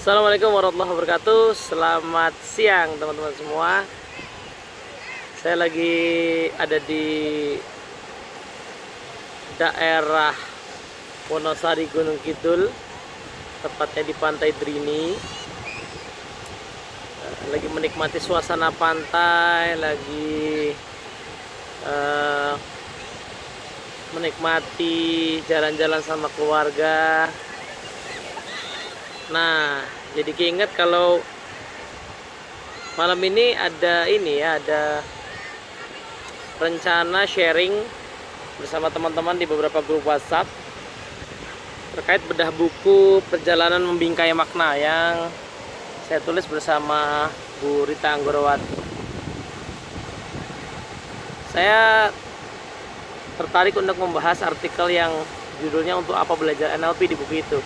Assalamualaikum warahmatullahi wabarakatuh. Selamat siang teman-teman semua. Saya lagi ada di daerah Wonosari Gunung Kidul, tepatnya di Pantai Drini. Lagi menikmati suasana pantai, lagi menikmati jalan-jalan sama keluarga. Nah, jadi keinget kalau malam ini ada rencana sharing bersama teman-teman di beberapa grup WhatsApp terkait bedah buku Perjalanan Membingkai Makna yang saya tulis bersama Bu Rita Anggorowati. Saya tertarik untuk membahas artikel yang judulnya "Untuk Apa Belajar NLP" di buku itu.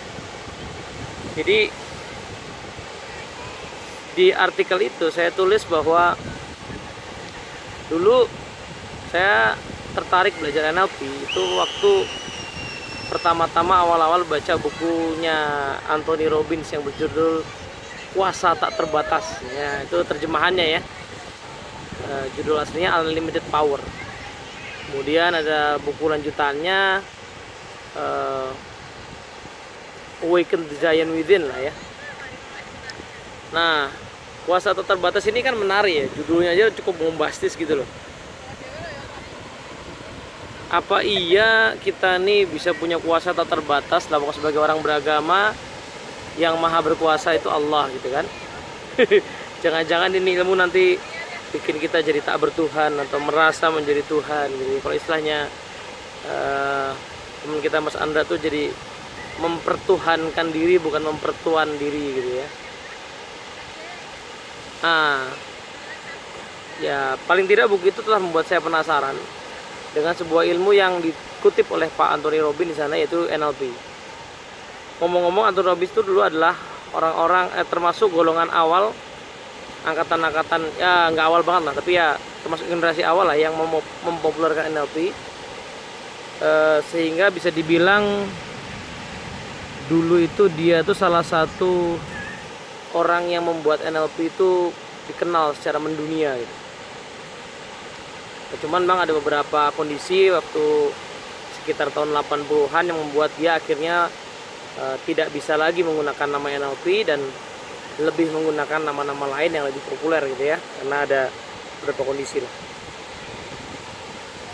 Jadi di artikel itu saya tulis bahwa dulu saya tertarik belajar NLP itu waktu pertama-tama awal-awal baca bukunya Anthony Robbins yang berjudul Kuasa Tak Terbatas. Ya, itu terjemahannya ya. Judul aslinya Unlimited Power. Kemudian ada buku lanjutannya Awaken the Giant Within lah ya. Nah, kuasa tak terbatas ini kan menarik ya, judulnya aja cukup bombastis gitu loh. Apa iya kita nih bisa punya kuasa tak terbatas lah sebagai orang beragama yang maha berkuasa itu Allah gitu kan? Jangan-jangan ini ilmu nanti bikin kita jadi tak bertuhan atau merasa menjadi Tuhan gitu. Kalau istilahnya teman kita Mas Andra tuh jadi mempertuhankan diri bukan mempertuan diri gitu ya. Ya paling tidak buku itu telah membuat saya penasaran dengan sebuah ilmu yang dikutip oleh Pak Anthony Robbins di sana, yaitu NLP. Ngomong-ngomong, Anthony Robbins itu dulu adalah orang-orang termasuk golongan awal angkatan-angkatan, ya nggak awal banget lah, tapi ya termasuk generasi awal lah yang mempopulerkan NLP, sehingga bisa dibilang dulu itu dia tuh salah satu orang yang membuat NLP itu dikenal secara mendunia gitu. Cuman bang ada beberapa kondisi waktu sekitar tahun 80-an yang membuat dia akhirnya tidak bisa lagi menggunakan nama NLP dan lebih menggunakan nama-nama lain yang lebih populer gitu ya, karena ada beberapa kondisi lah.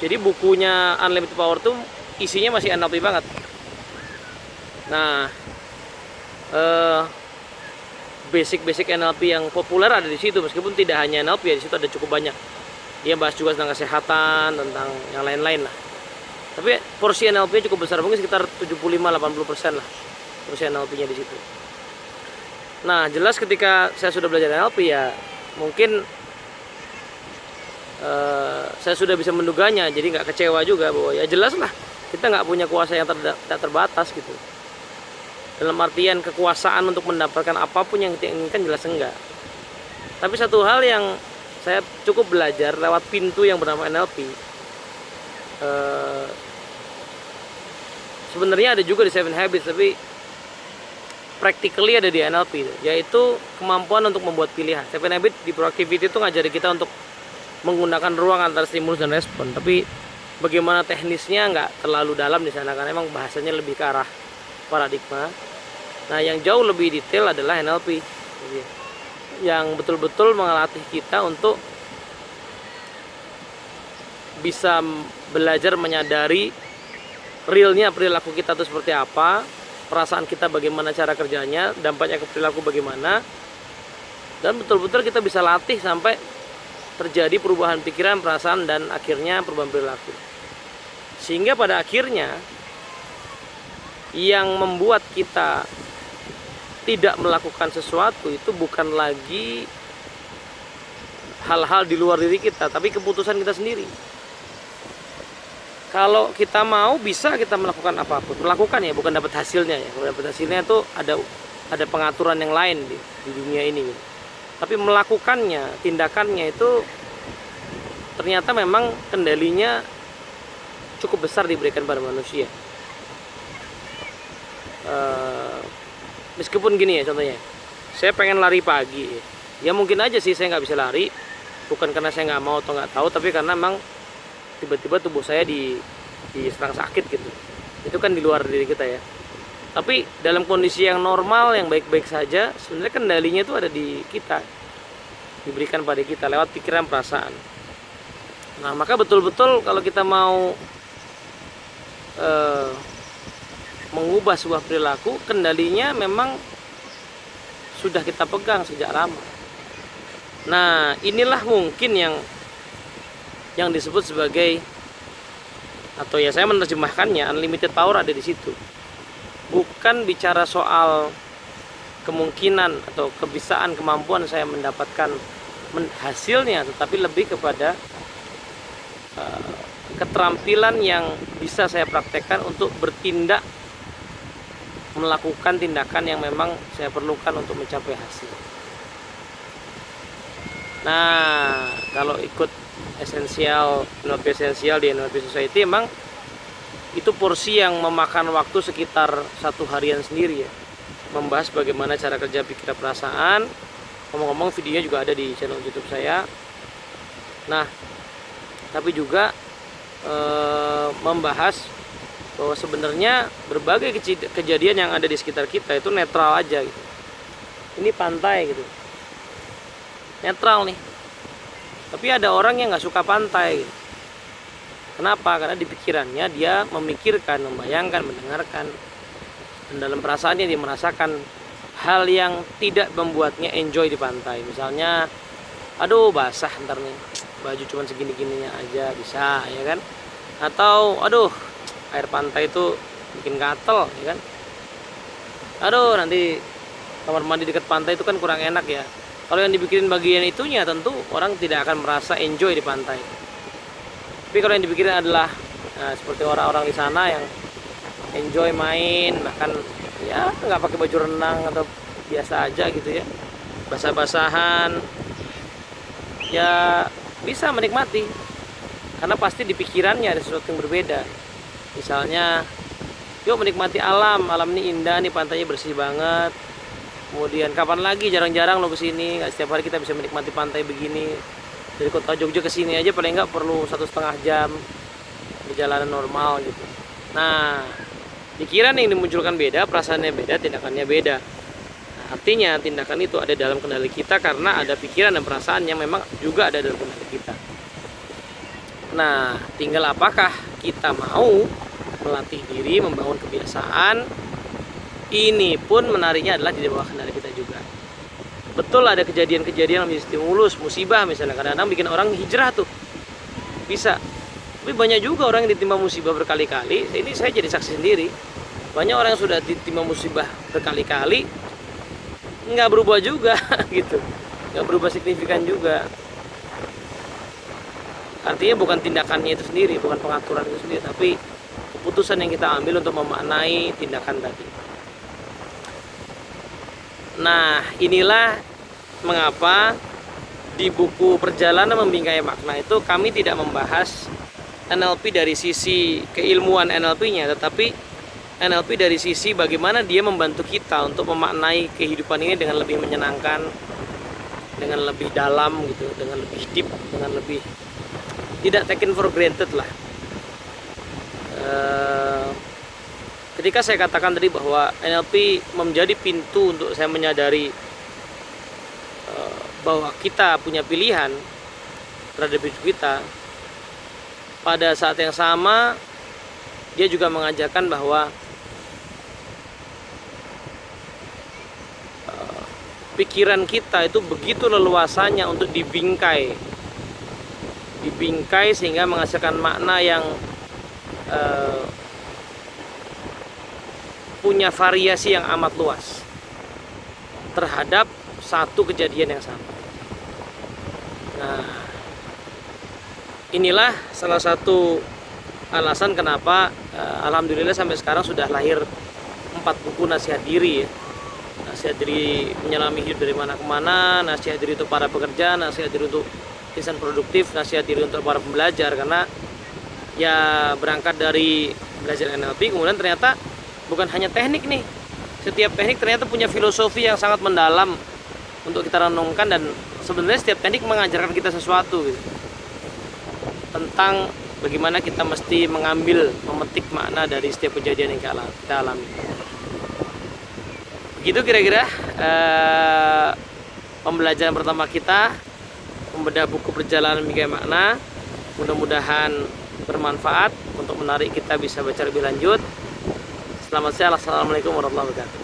Jadi bukunya Unlimited Power tuh isinya masih NLP banget. Nah, basic NLP yang populer ada di situ, meskipun tidak hanya NLP ya, di situ ada cukup banyak. Dia bahas juga tentang kesehatan, tentang yang lain-lain lah. Tapi porsi NLP cukup besar, mungkin sekitar 75-80% lah porsi NLP-nya di situ. Nah, jelas ketika saya sudah belajar NLP ya, mungkin saya sudah bisa menduganya, jadi nggak kecewa juga bahwa ya jelas lah kita nggak punya kuasa yang tak terbatas gitu. Dalam artian kekuasaan untuk mendapatkan apapun yang kita inginkan jelas enggak. Tapi satu hal yang saya cukup belajar lewat pintu yang bernama NLP, sebenarnya ada juga di Seven Habits, tapi practically ada di NLP, yaitu kemampuan untuk membuat pilihan. Seven Habits di Proactivity itu ngajari kita untuk menggunakan ruang antara stimulus dan respon, tapi bagaimana teknisnya nggak terlalu dalam di sana karena emang bahasanya lebih ke arah paradigma. Nah, yang jauh lebih detail adalah NLP, yang betul-betul melatih kita untuk bisa belajar menyadari realnya perilaku kita itu seperti apa, perasaan kita bagaimana cara kerjanya, dampaknya ke perilaku bagaimana, dan betul-betul kita bisa latih sampai terjadi perubahan pikiran, perasaan, dan akhirnya perubahan perilaku. Sehingga pada akhirnya yang membuat kita tidak melakukan sesuatu itu bukan lagi hal-hal di luar diri kita, tapi keputusan kita sendiri. Kalau kita mau, bisa kita melakukan apapun, melakukan ya, bukan dapat hasilnya ya. Kalau dapat hasilnya itu ada pengaturan yang lain di dunia ini gitu. Tapi melakukannya, tindakannya itu ternyata memang kendalinya cukup besar diberikan pada manusia. Meskipun gini ya contohnya, saya pengen lari pagi. Ya mungkin aja sih saya nggak bisa lari, bukan karena saya nggak mau atau nggak tahu, tapi karena memang tiba-tiba tubuh saya diserang sakit gitu. Itu kan di luar diri kita ya. Tapi dalam kondisi yang normal, yang baik-baik saja, sebenarnya kendalinya itu ada di kita, diberikan pada kita lewat pikiran, perasaan. Nah, maka betul-betul kalau kita mau mengubah sebuah perilaku, kendalinya memang sudah kita pegang sejak lama. Nah, inilah mungkin yang disebut sebagai, atau ya saya menerjemahkannya, unlimited power ada di situ. Bukan bicara soal kemungkinan atau kebisaan, kemampuan saya mendapatkan hasilnya, tetapi lebih kepada keterampilan yang bisa saya praktekkan untuk bertindak, melakukan tindakan yang memang saya perlukan untuk mencapai hasil. Nah, kalau ikut esensial, NLP esensial di NLP Society, emang itu porsi yang memakan waktu sekitar 1 harian sendiri ya, membahas bagaimana cara kerja pikiran, perasaan. Ngomong-ngomong, videonya juga ada di channel YouTube saya. Nah, tapi juga membahas bahwa sebenarnya berbagai kejadian yang ada di sekitar kita itu netral aja gitu. Ini pantai gitu, netral nih. Tapi ada orang yang nggak suka pantai gitu. Kenapa? Karena di pikirannya dia memikirkan, membayangkan, mendengarkan, dan dalam perasaannya dia merasakan hal yang tidak membuatnya enjoy di pantai. Misalnya, aduh basah ntar nih, baju cuma segini-gininya aja bisa, ya kan? Atau aduh air pantai itu bikin gatel, ya kan? Aduh nanti kamar mandi dekat pantai itu kan kurang enak ya. Kalau yang dipikirin bagian itunya, tentu orang tidak akan merasa enjoy di pantai. Tapi kalau yang dipikirin adalah seperti orang-orang di sana yang enjoy main, bahkan ya nggak pakai baju renang atau biasa aja gitu ya, basah-basahan, ya bisa menikmati, karena pasti di pikirannya ada sesuatu yang berbeda. Misalnya, yuk menikmati alam ini indah nih, pantainya bersih banget. Kemudian kapan lagi, jarang-jarang lo kesini, nggak setiap hari kita bisa menikmati pantai begini. Dari kota Jogja ke sini aja paling nggak perlu 1,5 jam perjalanan normal gitu. Nah, pikiran yang dimunculkan beda, perasaannya beda, tindakannya beda. Nah, artinya tindakan itu ada dalam kendali kita karena ada pikiran dan perasaan yang memang juga ada dalam kendali kita. Nah, tinggal apakah kita mau melatih diri, membangun kebiasaan. Ini pun menariknya adalah di bawah kendali kita juga. Betul ada kejadian-kejadian yang menjadi stimulus, musibah misalnya, kadang-kadang bikin orang hijrah tuh, bisa. Tapi banyak juga orang yang ditimpa musibah berkali-kali. Ini saya jadi saksi sendiri. Banyak orang yang sudah ditimpa musibah berkali-kali nggak berubah juga gitu, nggak berubah signifikan juga. Artinya bukan tindakannya itu sendiri, bukan pengaturan itu sendiri, tapi keputusan yang kita ambil untuk memaknai tindakan tadi. Nah, inilah mengapa di buku Perjalanan Membingkai Makna itu kami tidak membahas NLP dari sisi keilmuan NLP-nya, tetapi NLP dari sisi bagaimana dia membantu kita untuk memaknai kehidupan ini dengan lebih menyenangkan, dengan lebih dalam gitu, dengan lebih deep, dengan lebih tidak taken for granted lah. Ketika saya katakan tadi bahwa NLP menjadi pintu untuk saya menyadari bahwa kita punya pilihan terhadap hidup kita, pada saat yang sama dia juga mengajarkan bahwa pikiran kita itu begitu leluasanya untuk dibingkai sehingga menghasilkan makna yang punya variasi yang amat luas terhadap satu kejadian yang sama. Nah, inilah salah satu alasan kenapa alhamdulillah sampai sekarang sudah lahir 4 buku nasihat diri ya. Nasihat diri menyelami hidup dari mana ke mana, nasihat diri untuk para pekerja, nasihat diri untuk insan produktif, nasihat diri untuk para pembelajar. Karena ya berangkat dari belajar NLP, kemudian ternyata bukan hanya teknik nih, setiap teknik ternyata punya filosofi yang sangat mendalam untuk kita renungkan, dan sebenarnya setiap teknik mengajarkan kita sesuatu gitu, tentang bagaimana kita mesti mengambil, memetik makna dari setiap kejadian yang kita alami. Begitu kira-kira pembelajaran pertama kita membedah buku Perjalanan Bingkai Makna. Mudah-mudahan bermanfaat untuk menarik kita bisa baca lebih lanjut. Selamat siang. Assalamualaikum warahmatullahi wabarakatuh.